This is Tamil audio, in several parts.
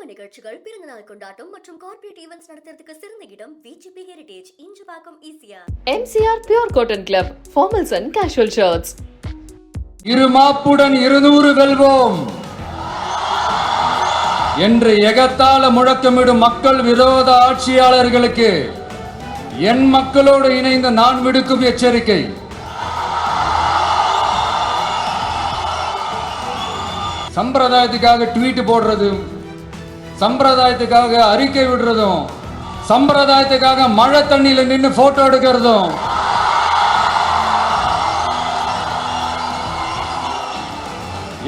சுப நிகழ்ச்சிகள், பிறந்தநாள் கொண்டாட்டம் மற்றும் கார்ப்பரேட் ஈவென்ட்ஸ் நடத்துறதுக்கு சிறந்த இடம் VGP heritage, Injambakkam, ECR. MCR Pure Cotton Club, formals and casual shirts. இருமாப்புடன் 200 வெல்வோம் என்று எகத்தால முழக்கமிடும் மக்கள் விரோத ஆட்சியாளர்களுக்கு என் மக்களோடு இணைந்து நான் விடுக்கும் எச்சரிக்கை. சம்பிரதாயத்துக்காக ட்வீட் போடுறதும், சம்பிரதாயத்துக்காக அறிக்கை விடுறதும், சம்பிரதாயத்துக்காக மழை தண்ணியில நின்று போட்டோ எடுக்கிறதும்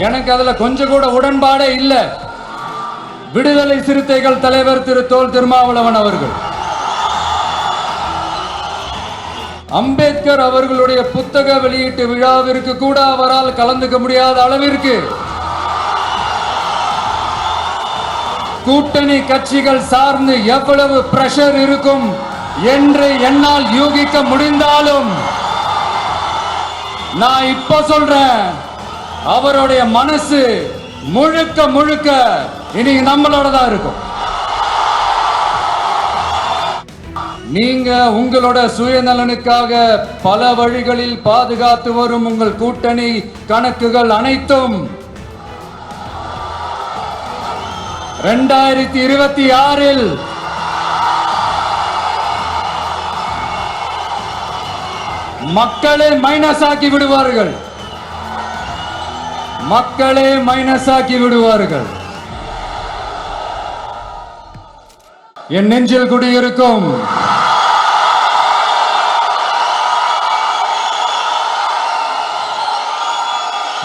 எனக்கு அதுல கொஞ்சம் கூட உடன்பாடே இல்லை. விடுதலை சிறுத்தைகள் தலைவர் திரு தொல் திருமாவளவன் அவர்கள் அம்பேத்கர் அவர்களுடைய புத்தக வெளியீட்டு விழாவிற்கு கூட அவரால் கலந்துக்க முடியாத அளவிற்கு கூட்டணி கட்சிகள் சார்ந்து எவ்வளவு பிரஷர் இருக்கும் என்று என்னால் யூகிக்க முடிந்தாலும் நான் இப்ப சொல்றேன், அவருடைய மனசு முழுக்க முழுக்க இனி நம்மளோட தான் இருக்கும். நீங்க உங்களோட சுயநலனுக்காக பல வழிகளில் பாதுகாத்து வரும் உங்கள் கூட்டணி கணக்குகள் அனைத்தும் 2026 மக்களே மைனஸ் ஆக்கி விடுவார்கள். மக்களே மைனஸ் ஆக்கி விடுவார்கள். என் நெஞ்சில் குடியிருக்கும்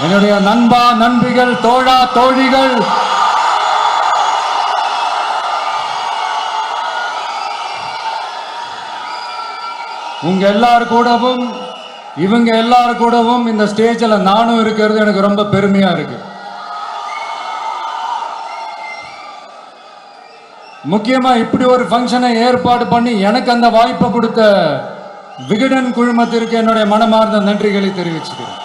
என்னுடைய நண்பா நண்பிகள், தோழா தோழிகள், உங்க எல்லாரு கூடவும் இவங்க எல்லாரு கூடவும் இந்த ஸ்டேஜ்ல நானும் இருக்கிறது எனக்கு ரொம்ப பெருமையா இருக்கு. முக்கியமா இப்படி ஒரு ஃபங்க்ஷனை ஏற்பாடு பண்ணி எனக்கு அந்த வாய்ப்பை கொடுத்த விகடன் குழுமத்திற்கு என்னுடைய மனமார்ந்த நன்றிகளை தெரிவிச்சுக்கிறேன்.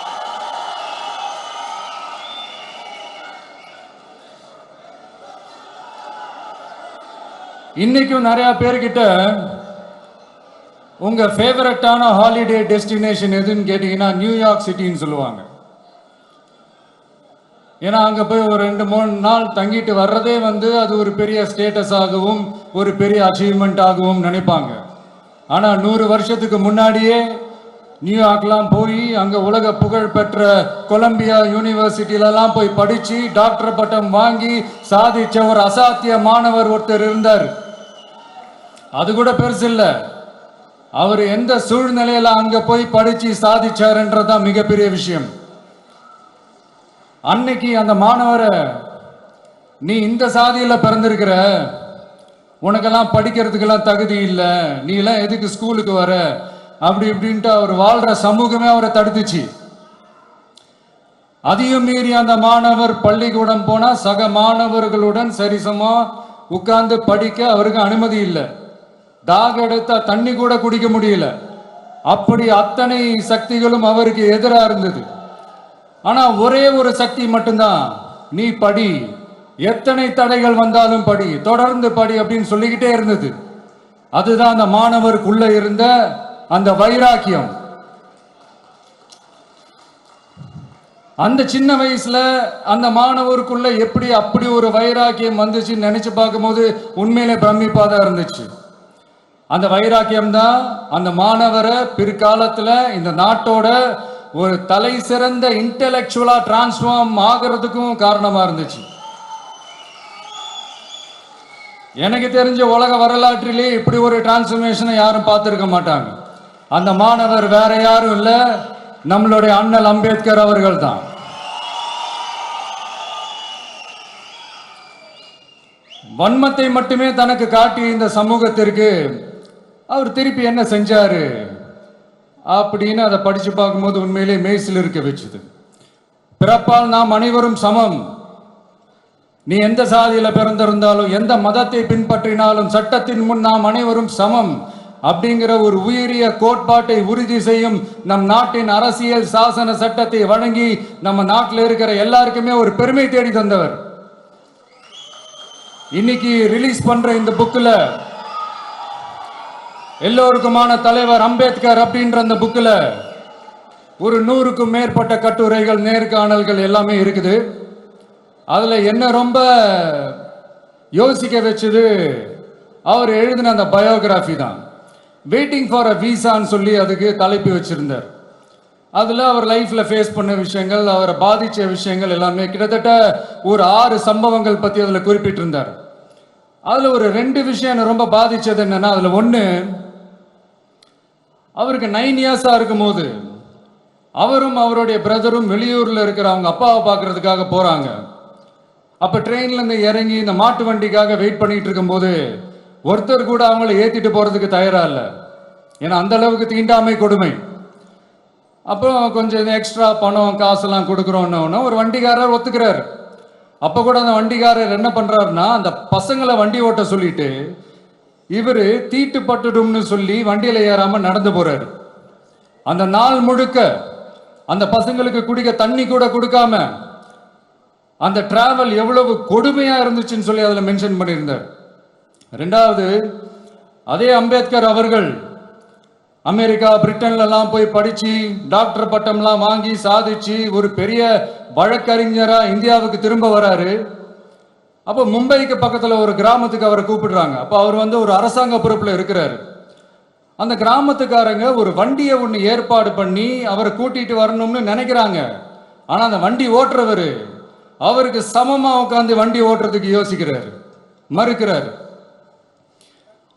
இன்னைக்கும் நிறைய பேர்கிட்ட உங்க ஃபேவரட்டான ஹாலிடே டெஸ்டினேஷன் எதுன்னு கேட்டீங்கன்னா நியூயார்க் சிட்டின்னு சொல்லுவாங்க. ஏன்னா அங்க போய் ஒரு 2-3 நாள் தங்கிட்டு வர்றதே அது ஒரு பெரிய ஸ்டேட்டஸ் ஆகவும் ஒரு பெரிய அச்சீவ்மெண்ட் ஆகவும் நினைப்பாங்க. ஆனா 100 வருஷத்துக்கு முன்னாடியே நியூயார்க்லாம் போய் அங்க உலக புகழ் பெற்ற கொலம்பியா யூனிவர்சிட்டிலலாம் போய் படிச்சு டாக்டர் பட்டம் வாங்கி சாதிச்ச ஒரு அசாத்திய மாணவர் ஒருத்தர் இருந்தார். அது கூட பெருசு இல்லை, அவர் எந்த சூழ்நிலையில அங்க போய் படிச்சு சாதிச்சாருன்றதான் மிகப்பெரிய விஷயம். அன்னைக்கு அந்த மாணவரை, நீ இந்த சாதியில பிறந்திருக்கிற, உனக்கெல்லாம் படிக்கிறதுக்கெல்லாம் தகுதி இல்லை, நீ எல்லாம் எதுக்கு ஸ்கூலுக்கு வர, அப்படி இப்படின்ட்டு அவர் வாழ்ற சமூகமே அவரை தடுத்துச்சு. அதையும் மீறி அந்த மாணவர் பள்ளிக்கூடம் போனா சக மாணவர்களுடன் சரிசமா உட்கார்ந்து படிக்க அவருக்கு அனுமதி இல்லை. தாக எடுத்தா தண்ணி கூட குடிக்க முடியல. அப்படி அத்தனை சக்திகளும் அவருக்கு எதிராக இருந்தது. ஆனா ஒரே ஒரு சக்தி மட்டும்தான், நீ படி, எத்தனை தடைகள் வந்தாலும் படி, தொடர்ந்து படி அப்படின்னு சொல்லிக்கிட்டே இருந்தது. அதுதான் அந்த மாணவருக்குள்ள இருந்த அந்த வைராக்கியம். அந்த சின்ன வயசுல அந்த மாணவருக்குள்ள எப்படி அப்படி ஒரு வைராக்கியம் வந்துச்சுன்னு நினைச்சு பார்க்கும்போது உண்மையிலே பிரமிப்பா தான் இருந்துச்சு. அந்த வைராக்கியம் தான் அந்த மாணவரை பிற்காலத்துல இந்த நாட்டோட ஒரு தலை சிறந்த இன்டெலெக்சுவலா டிரான்ஸ்ஃபார்ம் ஆகிறதுக்கும் காரணமா இருந்துச்சு. எனக்கு தெரிஞ்ச உலக வரலாற்றிலே இப்படி ஒரு டிரான்ஸ்ஃபர்மேஷனை யாரும் பார்த்திருக்க மாட்டாங்க. அந்த மாணவர் வேற யாரும் இல்ல, நம்மளுடைய அண்ணல் அம்பேத்கர் அவர்கள் தான். வன்மத்தை மட்டுமே தனக்கு காட்டி இந்த சமூகத்திற்கு அவர் திருப்பி என்ன செஞ்சாரு அப்படின்னு அதை படிச்சு பார்க்கும்போது உண்மையிலே மெய்சில் இருக்க வச்சுது. பிறப்பால் நாம் அனைவரும் சமம், நீ எந்த சாதியில பிறந்திருந்தாலும் எந்த மதத்தை பின்பற்றினாலும் சட்டத்தின் முன் நாம் அனைவரும் சமம் அப்படிங்கிற ஒரு உயரிய கோட்பாட்டை உறுதி செய்யும் நம் நாட்டின் அரசியல் சாசன சட்டத்தை வழங்கி நம்ம நாட்டில் இருக்கிற எல்லாருக்குமே ஒரு பெருமை தேடி தந்தவர். இன்னைக்கு ரிலீஸ் பண்ற இந்த புக்ல எல்லோருக்குமான தலைவர் அம்பேத்கர் அப்படின்ற அந்த புக்ல ஒரு 100க்கும் மேற்பட்ட கட்டுரைகள், நேர்காணல்கள் எல்லாமே இருக்குது. அதுல என்ன ரொம்ப யோசிக்க வச்சது அவர் எழுதின அந்த பயோகிராஃபி தான். வெயிட்டிங் ஃபார் அ வீசான்னு சொல்லி அதுக்கு தலைப்பு வச்சிருந்தார். அதில் அவர் லைஃப்பில் ஃபேஸ் பண்ண விஷயங்கள், அவரை பாதித்த விஷயங்கள் எல்லாமே கிட்டத்தட்ட ஒரு 6 சம்பவங்கள் பற்றி அதில் குறிப்பிட்டிருந்தார். அதில் ஒரு 2 விஷயம் எனக்கு ரொம்ப பாதித்தது என்னன்னா, அதில் ஒன்று, அவருக்கு 9 இயர்ஸாக இருக்கும்போது அவரும் அவருடைய பிரதரும் வெளியூரில் இருக்கிற அவங்க அப்பாவை பார்க்கறதுக்காக போகிறாங்க. அப்போ ட்ரெயின்லேருந்து இறங்கி இந்த மாட்டு வண்டிக்காக வெயிட் பண்ணிட்டு இருக்கும்போது ஒருத்தர் கூட அவங்கள ஏற்றிட்டு போகிறதுக்கு தயாராக இல்லை. ஏன்னா அந்த அளவுக்கு தீண்டாமை கொடுமை. அப்புறம் கொஞ்சம் எக்ஸ்ட்ரா பணம் காசெல்லாம் கொடுக்குறோன்னு ஒரு வண்டிக்காரர் ஒத்துக்கிறார். அப்போ கூட அந்த வண்டிக்காரர் என்ன பண்ணுறாருன்னா, அந்த பசங்களை வண்டி ஓட்ட சொல்லிட்டு இவர் தீட்டுப்பட்டுடும்னு சொல்லி வண்டியில் ஏறாமல் நடந்து போகிறார். அந்த நாள் முழுக்க அந்த பசங்களுக்கு குடிக்க தண்ணி கூட கொடுக்காம அந்த டிராவல் எவ்வளவு கொடுமையா இருந்துச்சுன்னு சொல்லி அதில் மென்ஷன் பண்ணியிருந்தார். 2வது, அதே அம்பேத்கர் அவர்கள் அமெரிக்கா, பிரிட்டன்லாம் போய் படிச்சு டாக்டர் பட்டம்லாம் வாங்கி சாதிச்சு ஒரு பெரிய வழக்கறிஞரா இந்தியாவுக்கு திரும்ப வராரு. அப்போ மும்பைக்கு பக்கத்தில் ஒரு கிராமத்துக்கு அவரை கூப்பிடுறாங்க. அப்போ அவர் ஒரு அரசாங்க பொறுப்பில் இருக்கிறாரு. அந்த கிராமத்துக்காரங்க ஒரு வண்டியை ஒன்று ஏற்பாடு பண்ணி அவரை கூட்டிட்டு வரணும்னு நினைக்கிறாங்க. ஆனால் அந்த வண்டி ஓட்டுறவர் அவருக்கு சமமாக உட்காந்து வண்டி ஓட்டுறதுக்கு யோசிக்கிறாரு, மறுக்கிறார்.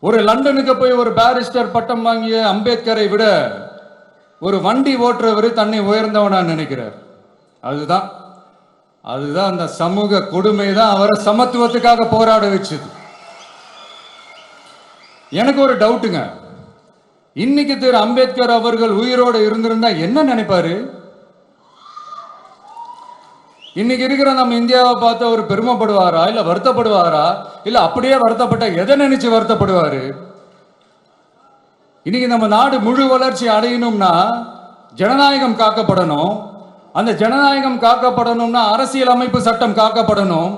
ஒரு லண்டனுக்கு போய் ஒரு பாரிஸ்டர் பட்டம் வாங்கிய அம்பேத்கரை விட ஒரு வண்டி ஓட்டுறவர் தன்னை உயர்ந்தவனா நினைக்கிறார். அதுதான் அந்த சமூக கொடுமை தான் அவரை சமத்துவத்துக்காக போராட வச்சது. எனக்கு ஒரு டவுட்டுங்க, இன்னைக்கு திரு அம்பேத்கர் அவர்கள் உயிரோடு இருந்திருந்தா என்ன நினைப்பாரு? இன்னைக்கு இருக்கிற நம்ம இந்தியாவை பார்த்து அவர் பெருமைப்படுவாரா, இல்ல வருத்தப்படுவாரா, இல்ல அப்படியே வருத்தப்பட்ட எதை நினைச்சு வருத்தப்படுவாரு? இன்னைக்கு நம்ம நாடு முழு வளர்ச்சி அடையணும்னா ஜனநாயகம் காக்கப்படணும். அந்த ஜனநாயகம் காக்கப்படணும்னா அரசியல் அமைப்பு சட்டம் காக்கப்படணும்.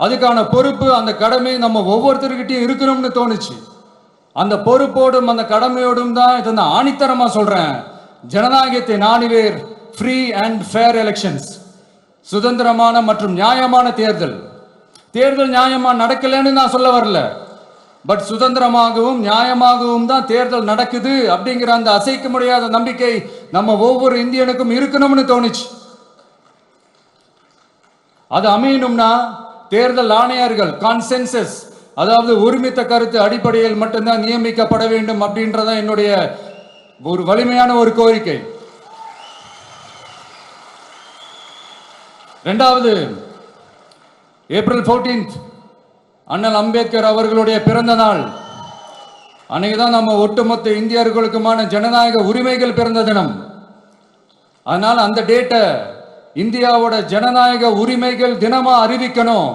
அதுக்கான பொறுப்பு, அந்த கடமை நம்ம ஒவ்வொருத்தருக்கிட்டையும் இருக்கணும்னு தோணுச்சு. அந்த பொறுப்போடும் அந்த கடமையோடும் தான் இதை நான் ஆணித்தரமா சொல்றேன். ஜனநாயகத்தை நாடுவேர், ஃப்ரீ அண்ட் ஃபேர் எலெக்ஷன்ஸ், சுதந்திரமான மற்றும் நியாயமான தேர்தல். தேர்தல் நியாயமா நடக்கலன்னு நான் சொல்ல வரல, பட் சுதந்திரமாகவும் நியாயமாகவும் தான் தேர்தல் நடக்குது அப்படிங்கிற அந்த அசைக்க முடியாத நம்பிக்கை நம்ம ஒவ்வொரு இந்தியனுக்கும் இருக்கணும்னு தோணுச்சு. அது அமையணும்னா தேர்தல் ஆணையர்கள் கான்சென்சஸ், அதாவது ஒருமித்த கருத்து அடிப்படையில் மட்டும்தான் நியமிக்கப்பட வேண்டும் அப்படின்றத என்னுடைய ஒரு வலிமையான ஒரு கோரிக்கை. 2வது, ஏப்ரல் 14 அண்ணல் அம்பேத்கர் அவர்களுடைய பிறந்த நாள். அன்னைக்குதான் நம்ம ஒட்டுமொத்த இந்தியர்களுக்குமான ஜனநாயக உரிமைகள் பிறந்த தினம். அதனால அந்த டேட்டை இந்தியாவோட ஜனநாயக உரிமைகள் தினமா அறிவிக்கணும்.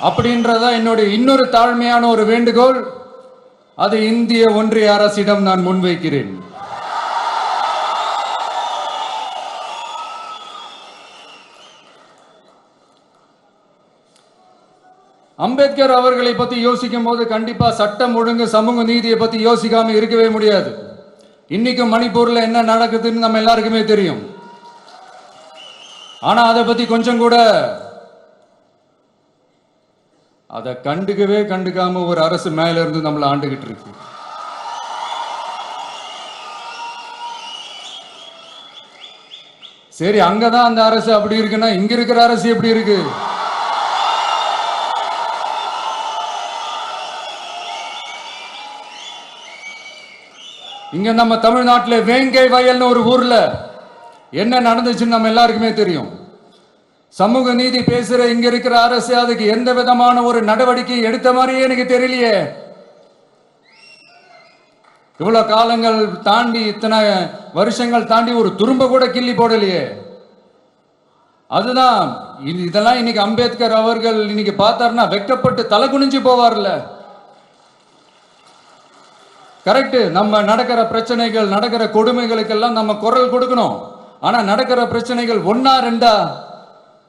அப்படின்றத என்னுடைய இன்னொரு தாழ்மையான ஒரு வேண்டுகோள். அதை இந்திய ஒன்றிய அரசிடம் நான் முன்வைக்கிறேன். அம்பேத்கர் அவர்களை பத்தி யோசிக்கும் போது கண்டிப்பா சட்டம் ஒழுங்கு, சமூக நீதியை பத்தி யோசிக்காம இருக்கவே முடியாது. இன்னைக்கும் மணிப்பூர்ல என்ன நடக்குதுன்னு நம்ம எல்லாருக்குமே தெரியும். ஆனா அதை பத்தி கொஞ்சம் கூட அதை கண்டுக்காம ஒரு அரசு மேல இருந்து நம்மளை ஆண்டுகிட்டு இருக்கு. சரி, அங்கதான் அந்த அரசு அப்படி இருக்குன்னா இங்க இருக்கிற அரசு எப்படி இருக்கு? இங்க நம்ம தமிழ்நாட்டில் வேங்கை வயல்னு ஒரு ஊர்ல என்ன நடந்துச்சுன்னு நம்ம எல்லாருக்குமே தெரியும். சமூக நீதி பேசுற இங்க இருக்கிற அரசு அதுக்கு எந்த விதமான ஒரு நடவடிக்கை எடுத்த மாதிரியே எனக்கு தெரியலையே. இவ்வளவு காலங்கள் தாண்டி, இத்தனை வருஷங்கள் தாண்டி ஒரு துரும்ப கூட கிள்ளி போடலையே. அதுதான் இதெல்லாம் இன்னைக்கு அம்பேத்கர் அவர்கள் இன்னைக்கு பார்த்தாருன்னா வெக்கப்பட்டு தலை குனிஞ்சு போவார்ல. கரெக்ட், நம்ம நடக்கிற பிரச்சனைகள், நடக்கிற கொடுமைகளுக்கெல்லாம் நம்ம குரல் கொடுக்கணும். ஆனா நடக்கிற பிரச்சனைகள் ஒன்னா ரெண்டா?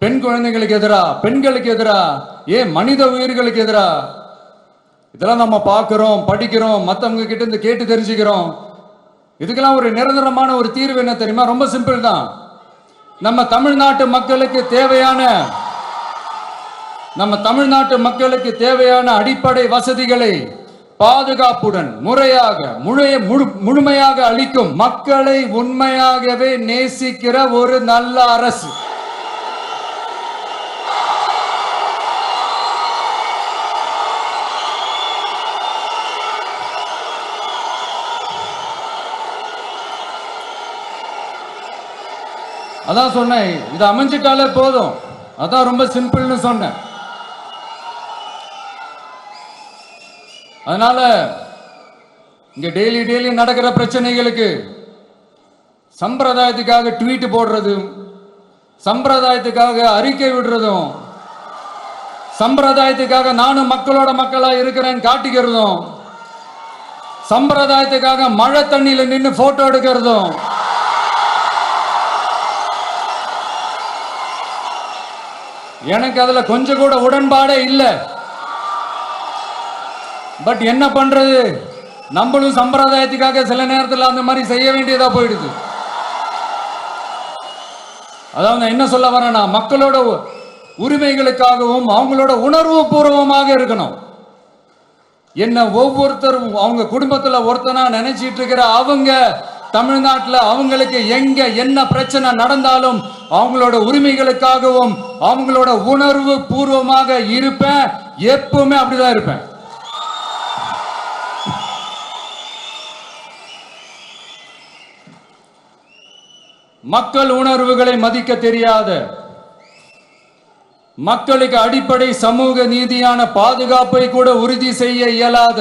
பெண் குழந்தைகளுக்கு எதிரா, பெண்களுக்கு எதிரா, ஏன் மனித உயிர்களுக்கு எதிரா? இதெல்லாம் நம்ம பார்க்கிறோம், படிக்கிறோம், மற்றவங்க கிட்ட இருந்து கேட்டு தெரிஞ்சுக்கிறோம். இதுக்கெல்லாம் ஒரு நிரந்தரமான ஒரு தீர்வு என்ன தெரியுமா? ரொம்ப சிம்பிள் தான். நம்ம தமிழ்நாட்டு மக்களுக்கு தேவையான அடிப்படை வசதிகளை பாதுகாப்புடன் முறையாக முழுமையாக அளிக்கும் மக்களை உண்மையாகவே நேசிக்கிற ஒரு நல்ல அரசு. அதான் சொன்னேன், இது அமைஞ்சிட்டாலே போதும். அதான் ரொம்ப சிம்பிள்னு சொன்னேன். அதனால இங்க டெய்லி நடக்கிற பிரச்சனைகளுக்கு சம்பிரதாயத்துக்காக ட்வீட் போடுறதும், சம்பிரதாயத்துக்காக அறிக்கை விடுறதும், சம்பிரதாயத்துக்காக நானும் மக்களோட மக்களா இருக்கிறேன்னு காட்டிக்கிறதும், சம்பிரதாயத்துக்காக மழை தண்ணியில நின்று போட்டோ எடுக்கிறதும், எனக்கு அதுல கொஞ்சம் கூட உடன்பாடே இல்லை. பட் என்ன பண்றது, நம்மளும் சம்பிரதாயத்துக்காக சில நேரத்தில் அந்த மாதிரி செய்ய வேண்டியதா போயிடுது. அதாவது என்ன சொல்ல வரேன்னா, மக்களோட உரிமைகளுக்காகவும் அவங்களோட உணர்வு பூர்வமாக இருக்கணும். என்ன ஒவ்வொருத்தரும் அவங்க குடும்பத்துல ஒருத்தனா நினைச்சிட்டு இருக்கிற அவங்க தமிழ்நாட்டில் அவங்களுக்கு எங்க என்ன பிரச்சனை நடந்தாலும் அவங்களோட உரிமைகளுக்காகவும் அவங்களோட உணர்வு பூர்வமாக இருப்பேன். எப்பவுமே அப்படிதான் இருப்பேன். மக்கள் உணர்வுகளை மதிக்க தெரியாத, மக்களுக்கு அடிப்படை சமூக நீதியான பாதுகாப்பை கூட உறுதி செய்ய இயலாத,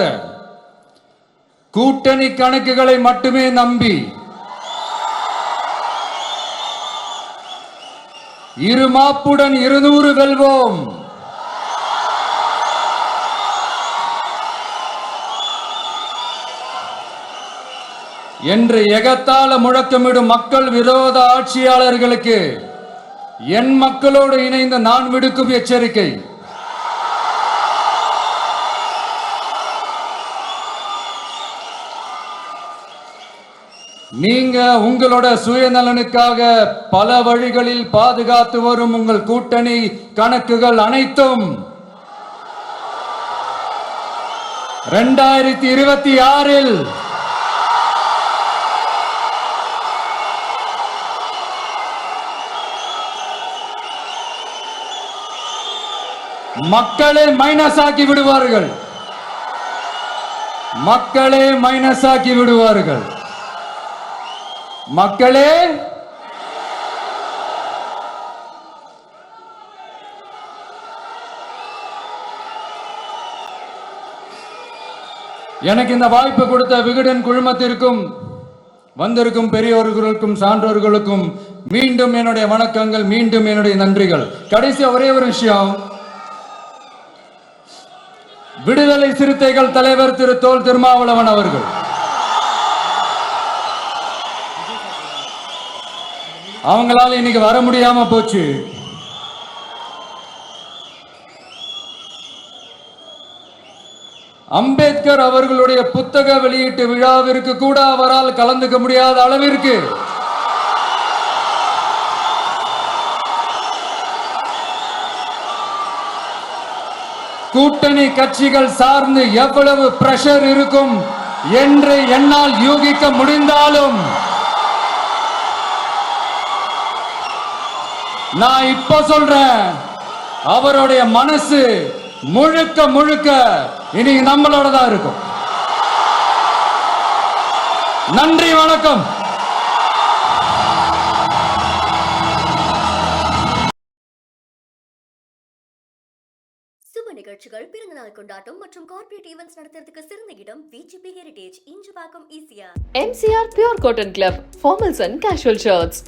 கூட்டணி கணக்குகளை மட்டுமே நம்பி இருமாப்புடன் 200 வெல்வோம், என்று எகத்தால முழக்கமிடும் மக்கள் விரோத ஆட்சியாளர்களுக்கு என் மக்களோடு இணைந்து நான் விடுக்கும் எச்சரிக்கை, நீங்க உங்களோட சுயநலனுக்காக பல வழிகளில் பாதுகாத்து வரும் உங்கள் கூட்டணி கணக்குகள் அனைத்தும் 2026 மக்களே மைனஸ் ஆக்கி விடுவார்கள். மக்களே மைனஸ் ஆக்கி விடுவார்கள். மக்களே எனக்கு இந்த வாய்ப்பு கொடுத்த விகடன் குழுமத்திற்கும் வந்திருக்கும் பெரியோர்களுக்கும் சான்றோர்களுக்கும் மீண்டும் என்னுடைய வணக்கங்கள், மீண்டும் என்னுடைய நன்றிகள். கடைசி ஒரே ஒரு விஷயம், விடுதலை சிறுத்தைகள் தலைவர் திரு தோல் திருமாவளவன் அவர்கள் அவங்களால இன்னைக்கு வர முடியாம போச்சு. அம்பேத்கர் அவர்களுடைய புத்தக வெளியீட்டு விழாவிற்கு கூட அவரால் கலந்துக்க முடியாத அளவிற்கு கூட்டணி கட்சிகள் சார்ந்து எவ்வளவு பிரஷர் இருக்கும் என்று என்னால் யூகிக்க முடிந்தாலும் நான் இப்ப சொல்றேன், அவருடைய மனசு முழுக்க முழுக்க இனி நம்மளோட தான் இருக்கும். நன்றி, வணக்கம். சுப நிகழ்ச்சிகள், பிறந்தநாள் கொண்டாட்டம் மற்றும் கார்ப்பரேட் ஈவென்ட்ஸ் நடத்துறதுக்கு சிறந்த இடம் VGP heritage, Injambakkam, ECR. MCR Pure Cotton Club, formals and casual shirts.